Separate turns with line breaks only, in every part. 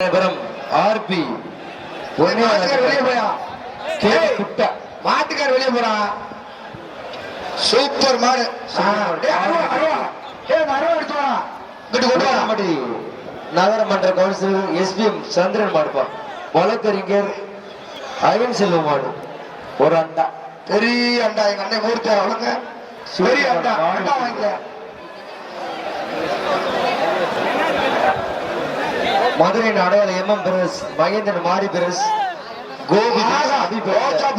RB வெளியே போயா மாட்டுக்கார வெளியே போறா. சூப்பர் மாடு. நகரமன்ற கவுன்சிலர் எஸ்பிஎம் சந்திரன் மாடுப்பா. வழக்கறிஞர் அயன் செல்வம் மாடு. ஒரு அண்டா பெரிய அண்டா. எங்க அண்ணன் மூர்த்தி வழங்க பெரிய அண்டா அண்டா வாங்க. மதுரையின் அடையாள எம்எம் பிரஸ் மகேந்திரன் மாரி பிரஸ் கோபி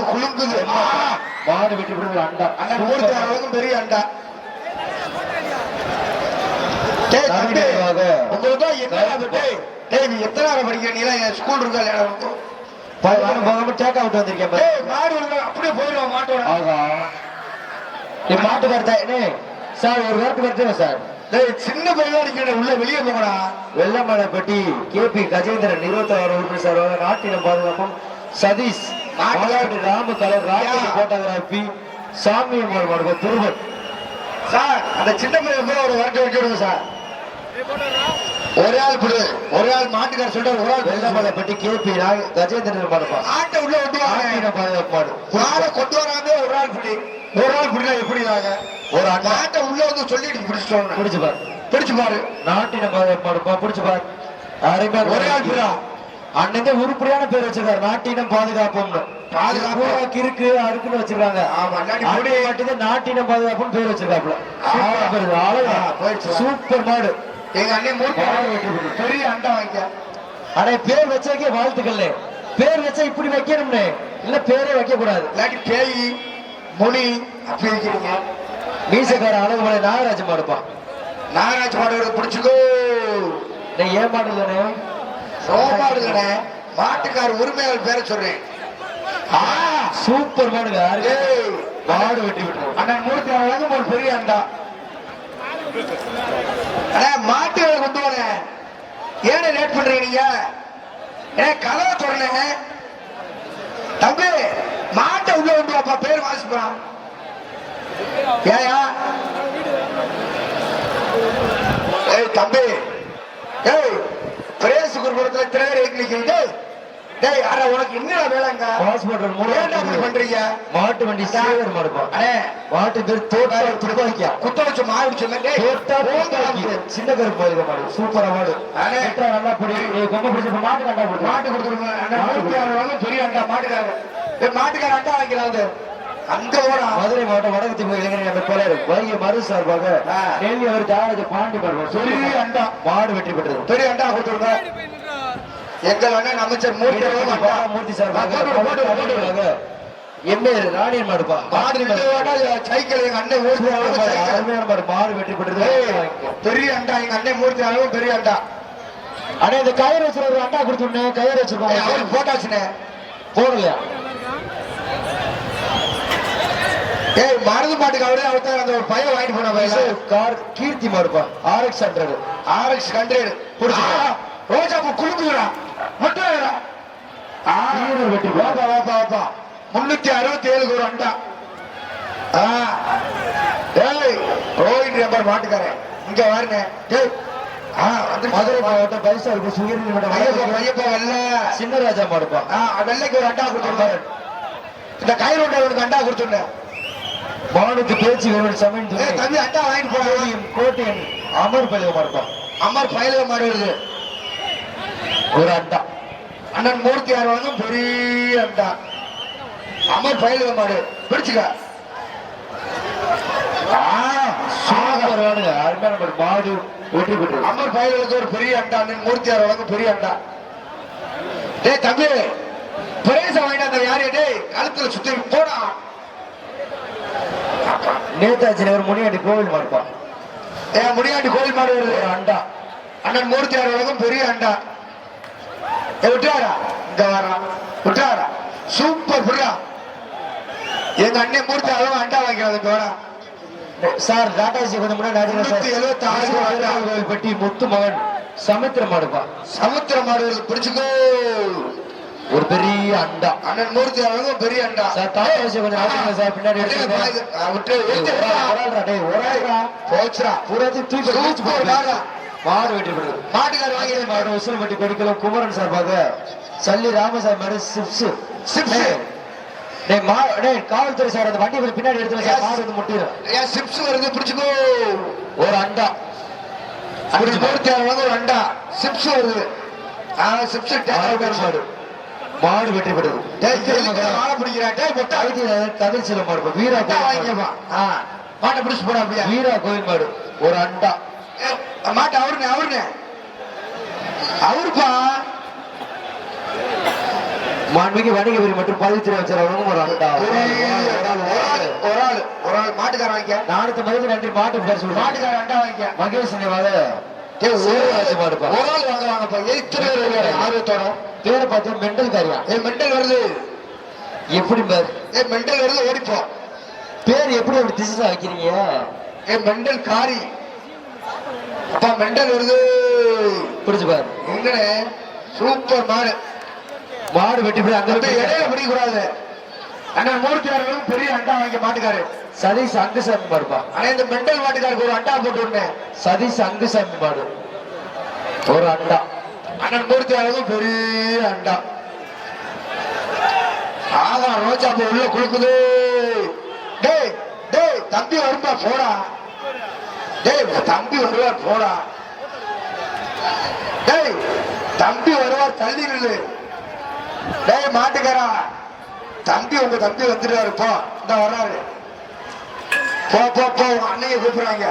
குலுங்குது மாடு வெட்டி விடுங்க. அண்டா அண்ணன் பெரிய அண்டா. உங்களுக்கு எத்தனை படிக்கிறீங்களா? ஸ்கூல் இருக்கா? டேக் அவுட் வந்திருக்கேன். மாடு அப்படியே போயிடுவோம் மாட்டோட. மாட்டு கருத்தா சார்? ஒரு வாரத்து கருத்துங்க சார். சின்ன பையன் உள்ள வெளியே போகடா. வெள்ளமலைப்பட்டி கேபி கஜேந்திரன் 26 உறுப்பினர் சார். நாட்டினம் பாதுகாப்பும் சதீஷ் ராம கலர் ராக்கெட் போட்டோகிராபி சாமியம்மன் மாடு திருவன் சார். அந்த சின்ன பையன் ஒரு வரட்டு வச்சு விடுங்க சார். ஒரே ஆள் புடு, ஒரே ஆள் மாட்டுக்கார சொல்ற ஒரு ஆள். வெள்ளமலைப்பட்டி கேபி கஜேந்திரன் மாடுப்பா. ஆட்டை உள்ள ஒட்டுவாங்க பாதுகாப்பு மாடு. மாடை கொண்டு வராமே ஒரு ஆள் புடி. ஒரு ஆள் புடினா எப்படி ஒரு ஆட்டை உள்ள வந்து சொல்லிட்டு பிடிச்சிட்டோம். பிடிச்சு பாரு, பிடிச்சு பாரு. நாட்டின பாதுகாப்பு பிடிச்சு பாரு. ஒரே ஆள் புடா. அன்னைக்கு உருப்படியான பேர் வச்சிருக்காரு. நாட்டினம் பாதுகாப்புன்னு. பாதுகாப்பு கிறுக்கு அறுக்குன்னு வச்சிருக்காங்க. நாட்டினம் பாதுகாப்புன்னு பேர் வச்சிருக்காப்புல. சூப்பர் மாடு. எங்க அண்ணன் பெரிய அண்டா வாங்கிக்க. ஆனா பேர் வச்சே வாழ்த்துக்கள். பேர் வச்சா இப்படி வைக்கணும்னு இல்ல, பேரே வைக்க கூடாது. இல்லாட்டி பேய் மொழி அப்படி வைக்கிறீங்க. மீசக்கார அழகுமலை நாகராஜ் மாடுப்பா. நாகராஜ் மாடு பிடிச்சுக்கோ. ஏன் மாடு தானே சோமாடு தானே. மாட்டுக்கார உரிமையாளர் பேரை சொல்றேன். சூப்பர் மாடுங்க. மாடு வெட்டி விட்டு அண்ணன் மூர்த்தி அழகும் ஒரு பெரிய அண்டா. மாட்டுகளை கொண்டு வர ஏன லேட் பண்றீங்க? கலவை சொல்றேன் தம்பி. மாட்டை உள்ள கொண்டு வாப்பா, பேர் வாசிப்பான். ஏயா ஏய் தம்பி, ஏய் பிரேசு குருகுலத்துல திரையரங்கிட்டு டேய் அட உனக்கு என்னடா வேலைங்க? ஹாஸ்பிடல் மூணு பண்றீங்க. மாட்டு வண்டி சேவர் மாடுப்பா. அண்ணே மாட்டு பேர் தோட்டா துப்பாக்கியா குத்த வச்சு மாடு சொன்னே. தோட்டா துப்பாக்கி சின்ன கருப்பு போயிட மாடு. சூப்பரா மாடு. அண்ணே நல்லா புடி. கொம்ப பிடிச்சு மாட்டு கண்டா போடு. மாட்டு கொடுத்துருங்க. அண்ணே பெரிய அண்டா மாட்டுக்கார. மாட்டுக்கார அண்டா வாங்கிக்கிறாங்க. அங்க ஓட மதுரை மாவட்டம் வடக்கு திமுக இளைஞர் போல வைகை மறு சார்பாக டெல்லி அவர் தியாகராஜ பாண்டி பருவம் சொல்லி அண்டா மாடு வெற்றி பெற்றது. பெரிய அண்டா கொடுத்துருங்க. எங்கள் அண்ணன் அமைச்சர் மூர்த்தி சார்பாக எம்ஏ ராணியன் மாடுப்பா. மாடு சைக்கிள் எங்க அண்ணன் அருமையான மாடு. மாடு வெற்றி பெற்றது. பெரிய அண்டா. எங்க அண்ணன் மூர்த்தி அளவும் பெரிய அண்டா. அண்ணே இந்த கயிறு வச்சு ஒரு அண்டா கொடுத்துருந்தேன். கயிறு வச்சிருக்கோம். அவருக்கு போட்டாச்சுனே போடலையா? ஏய் மருந்து பாட்டுக்கு அவரே அவர்தான் அந்த ஒரு பையன் வாங்கிட்டு போன கார் கீர்த்தி மாடுப்பா. RX 100 பிடிச்சி ரோஜா பூ குழுங்குறா மட்டும் வெட்டி வாப்பா வாப்பா வாப்பா. 367 ஒரு அண்டா. ஏய் ரோஹிணி நம்பர் மாட்டுக்காரன் இங்க வாருங்க. ஏய் மதுரை மாவட்டம் பரிசாருக்கு சுயநீதிமன்றம் ஐயப்பா வெள்ள சின்னராஜா மாடுப்பா. வெள்ளைக்கு ஒரு அண்டா கொடுத்துருந்தாரு. இந்த கயிறு ஒன்றவனுக்கு அண்டா கொடுத்துருந்தேன். மானுக்கு பேச்சு சமையல் தம்பி அண்டா வாங்கிட்டு போன கோட்டையன் அமர் பயில மாடுப்பா. அமர் பயில மாடு வருது. ஒரு அண்டா. அண்ணன் மூர்த்தி ஆர்வம் பெரிய அண்டா. அமர் பயில மாடு பிடிச்சுக்க. மாடு வெற்றி பெற்று அமர் பயிலுக்கு ஒரு பெரிய அண்டா. அண்ணன் மூர்த்தி ஆர்வம் பெரிய அண்டா. டே தம்பி பிரேச வாங்கிட்டு யாரு? டே கழுத்துல சுத்தி போடா. நேதாஜி நகர் முனியாண்டி கோவில் மாடுப்பா. முனியாண்டி கோவில் மாடு வருது. அண்டா. அண்ணன் மூர்த்தி ஆர்வம் பெரிய அண்டா. விட்டாரா இந்த வாரம் விட்டாரா? சூப்பர் புரியா. எங்க அண்ணன் மூர்த்தி அளவு அண்டா வாங்கிறாங்க சார். டாடாசி கொஞ்சம் முன்னாடி 76 பெட்டி முத்து மகன் சமுத்திர மாடுப்பா. சமுத்திர மாடு பிடிச்சுக்கோ. ஒரு பெரிய அண்டா. அண்ணன் மூர்த்தி அளவு பெரிய அண்டா சார். டாடாசி கொஞ்சம் சார் பின்னாடி விட்டு போச்சுரா. பூராத்தி தூக்கி மாடு வெற்றி பெறுது. மாட்டுக்கார வாங்கி மாடு உசிலம்பட்டி கொடிக்குளம் குமரன் சார்பாக சல்லி ராமசாமி மாடு சிப்ஸ் சிப்ஸ். காவல்துறை சார் அந்த வண்டி பின்னாடி எடுத்துல சார் மாடு வந்து முட்டிடும். ஏன் சிப்ஸ் வருது பிடிச்சுக்கோ. ஒரு அண்டா அப்படி போட்டு ஒரு அண்டா சிப்ஸ் வருது. சிப்ஸ் மாடு மாடு வெற்றி பெறுது. மாலை பிடிக்கிறான் கதிர் செல்ல மாடு வீரா வாங்கிப்பா. மாட்டை பிடிச்சு போடா அப்படியா வீரா கோயில் மாடு ஒரு அண்டா. மாட்டு அவருங்க அவருப்பா மாண்புமிகு வணிக வரி மற்றும் பதிவுத்துறை அமைச்சர் அவரும் ஒரு அண்டா. ஒரு ஆள் மாட்டுக்கார வாங்கிக்க. நானூத்தி மதிப்பு நன்றி மாட்டு பேர் சொல்லு. மாட்டுக்கார அண்டா வாங்கிக்க. மகேஷ் மாடுப்பா ஒரு ஆள் வாங்குவாங்கப்பா. ஆர்வத்தோட பேரை பார்த்து மெண்டல் காரியா மெண்டல் வருது. எப்படி பேர் மெண்டல் வருது ஓடிப்போம். பேர் எப்படி அப்படி திசை வைக்கிறீங்க? மெண்டல் காரி அப்பா மெண்டல் வருது பிடிச்சு பாரு. எங்கனே சூப்பர் மாடு மாடு வெட்டி போய் அங்க இடையில பிடிக்க கூடாது. ஆனா மூர்த்தியாரர்களும் பெரிய அண்டா வாங்கி மாட்டுக்காரு சதீஷ் அங்குசாமி மாடுப்பா. ஆனா இந்த மெண்டல் மாட்டுக்காருக்கு ஒரு அண்டா போட்டு விட்டேன். சதீஷ் அங்குசாமி மாடு ஒரு அண்டா. அண்ணன் மூர்த்தியாரர்களும் பெரிய அண்டா. ஆகா ரோஜா பூ உள்ள குளுக்குது. டேய் டேய் தம்பி வரும்பா போடா. டேய் தம்பி வருவார் போடா. டேய் தம்பி வருவார் தள்ளி நில்லு. டேய் மாட்டுக்காரா தம்பி உங்க தம்பி வந்துடுவாரு போ. இந்த வர்றாரு போ போ போ. அன்னைய கூப்பிடுறாங்க.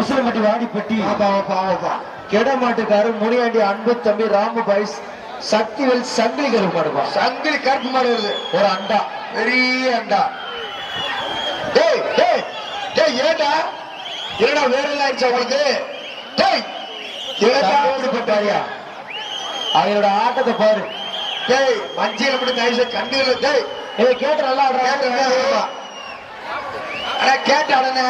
உசிலம்பட்டி வாடிப்பட்டி கெடமாட்டுக்காரு முனியாண்டி அன்பு தம்பி ராமு பாய்ஸ் சக்திவேல் சங்கிலி கருப்பு மாடுப்பா. சங்கிலி கருப்பு மாடு வருது ஒரு அண்டா பெரிய அண்டா. டேய் டேய் டேய் ஏடா ஏடா வேற எல்லாம் ஆயிடுச்சா உங்களுக்கு? டேய் ஏடா ஓடிப்பட்டாரியா அவரோட ஆட்டத்தை பாரு. டேய் மஞ்சியில மட்டும் கைச கண்டுல. டேய் ஏய் கேட்ட நல்லா ஆடுறா. அட கேட்ட அடனே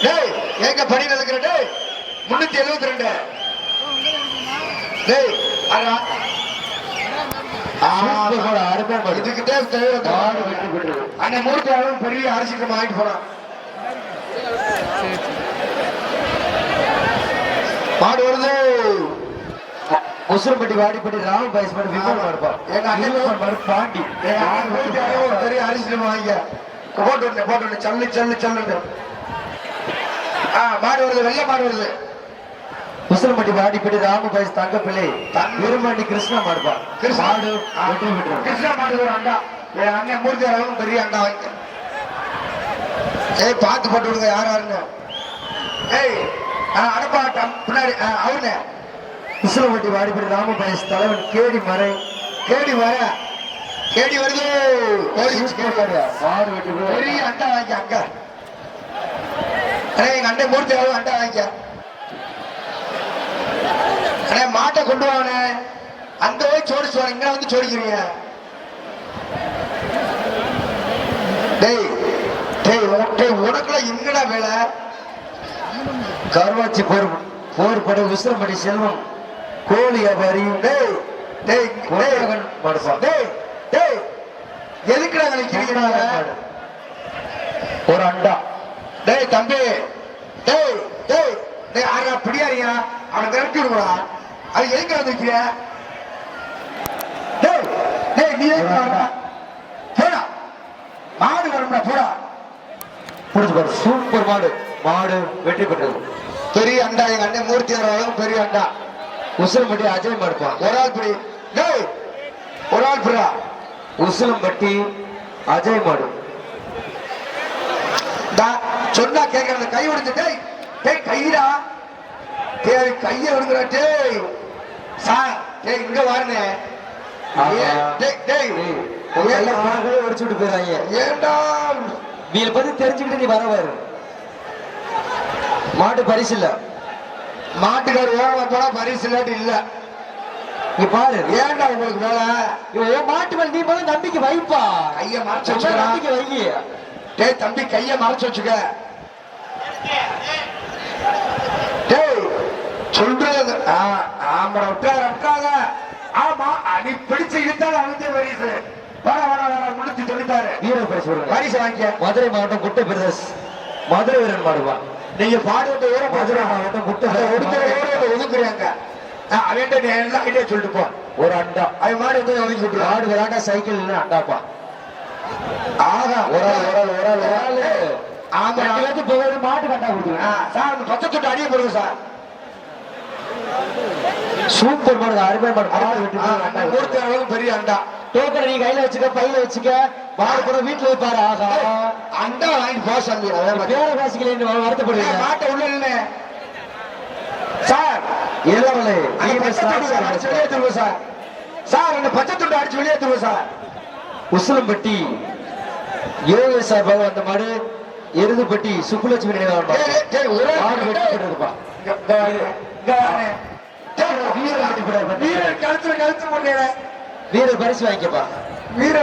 டேய் எங்க பணி நடக்கிற. டேய் 372 டேய் அடா இதுக்கிட்டே அந்த மூர்த்தியாலும் பெரிய அரசியல் வாங்கிட்டு போறான். மாடு வருது. உசிலம்பட்டி வாடிப்பட்டி ராம பாய்ஸ் மாடு விமல் மாடுப்பா. எங்க அண்ணன் மாடு பாண்டி ஒரு பெரிய அரசியல் வாங்கிக்க போட்டு சல்லு சல்லு சல்லு. மாடு வருது வெள்ளை மாடு வருது. உசிலம்பட்டி வாடிப்பட்டி ராம பாய்ஸ் தங்க பிள்ளை விரும்பாண்டி கிருஷ்ணா மாடுப்பா. மாடு கிருஷ்ணா மாடு ஒரு அண்டா. என் அண்ணன் மூர்த்தியாலும் பெரிய அண்டா வாங்கிக்க. ஏய் பார்த்து போட்டு விடுங்க யார் யாருன்னு. ஏய் அடப்பாட்டம் பின்னாடி அவருங்க. உசிலம்பட்டி வாடிப்பட்டி ராம பாய்ஸ் தலைவன் கேடி மறை கேடி வர கேடி வருது. மாடு வெட்டி பெரிய அண்டா வாங்கிக்க. அங்க எங்க அண்ணன் மூர்த்தியாலும் அண்டா வாங்கிக்க. மாட்டை கொண்டு வாங்க. அங்க போய் சோடிச்சு இங்க வந்து சோடிக்கிறீங்க. டேய் டேய் உனக்குள்ள எங்கடா வேலை? கருவாச்சி போர் படை உசிலம்பட்டி செல்வம் கோழி வியாபாரி. டேய் டேய் டேய் டேய் எதுக்குடா நிக்கிறீங்க? ஒரு அண்டா. டேய் தம்பி டேய் டேய் டேய் ஆறா பிடியாரியா அவனை திரட்டி விடுவா. அது எதுக்கு வந்துருக்கிற? டேய் டேய் நீ போடா மாடு வரும்டா போடா. புடிச்சு பாரு சூப்பர் மாடு. மாடு வெற்றி பெற்றது. பெரிய அண்டா எங்க அண்ணன் மூர்த்தியாரும் பெரிய அண்டா. உசிலம்பட்டி அஜய் மாடுப்பா. ஒரு ஆள் பிடி. டேய் ஒரு ஆள் பிடா. உசிலம்பட்டி அஜய் மாடு சொன்னா கேட்கறது கை உடைஞ்சு. டேய் டேய் கைடா டேய் கைய விடுங்கடா. டேய் சார் டேய் இங்க வாருங்க. டேய் டேய் உடைச்சு விட்டு போயிடாங்க. ஏண்டா நீ பத்தி தெரிஞ்சுக்கிட்டு நீ வரவாரு. மாட்டு பரிசு இல்ல. மாட்டுக்காரு ஓரம் போனா பரிசு இல்லாட்டி இல்ல. நீ பாரு ஏண்டா உங்களுக்கு வேலை? மாட்டு மேல நீ போல நம்பிக்கை வைப்பா. கைய மறைச்சு வச்சுக்க. நம்பிக்கை வை. டேய் தம்பி கைய மறைச்சு வச்சுக்க. டேய் சொல்றது ஆம்பட விட்டாங்க ஆமா நீ பிடிச்சு இழுத்தாலும் அவனுக்கு பரிசு. வர வர வர முடிச்சு சொல்லிட்டாரு.
வீர பரிசு கொடுங்க.
பரிசு வாங்கிக்க.
மதுரை மாவட்டம் குட்டை பிரதேஷ் மதுரை வீரன் மாடுவா.
நீங்க பாடுவத ஊர
மதுரை மாவட்டம் குட்டை
ஒதுக்குறாங்க. அவன் எல்லா ஐடியா சொல்லிட்டு போ.
ஒரு அண்டா
அவன் மாடு வந்து ஒதுக்கி விட்டுரு.
மாடு விளையாண்டா சைக்கிள் இல்லைன்னா அண்டாப்பா.
ஆகா
ஒரு ஆள்
ஆமா
போய் மாட்டு கண்டா கொடுத்துருங்க
சார். அந்த 10 தொட்டு அடிய போடுங்க சார்.
சூப்பர் மாடு, அருமையான மாடு. மாடு வெட்டி
கொடுத்த அளவுக்கு பெரிய அண்டா.
டோக்கன் நீ கையில வச்சுக்க, பையில வச்சுக்க. மாடு கூட வீட்டுல வைப்பாரு. ஆகா
அண்டா வாங்கி போஸ்
பேர வாசிக்கல வருத்தப்படுவீங்க.
மாட்டை உள்ள நின்னு சார்
இளவலை
வெளியே தருவோம் சார். சார் அந்த 10 தொட்டு அடிச்சு வெளியே தருவோம் சார்.
உசிலம்பட்டி யோகேஷ் சார்பாக அந்த மாடு எருதுப்பட்டி சுப்புலட்சுமி நினைவாக
வீரர் கழுத்து போடுற
வீரர் பரிசு வாங்கிக்கப்பா.
வீரர்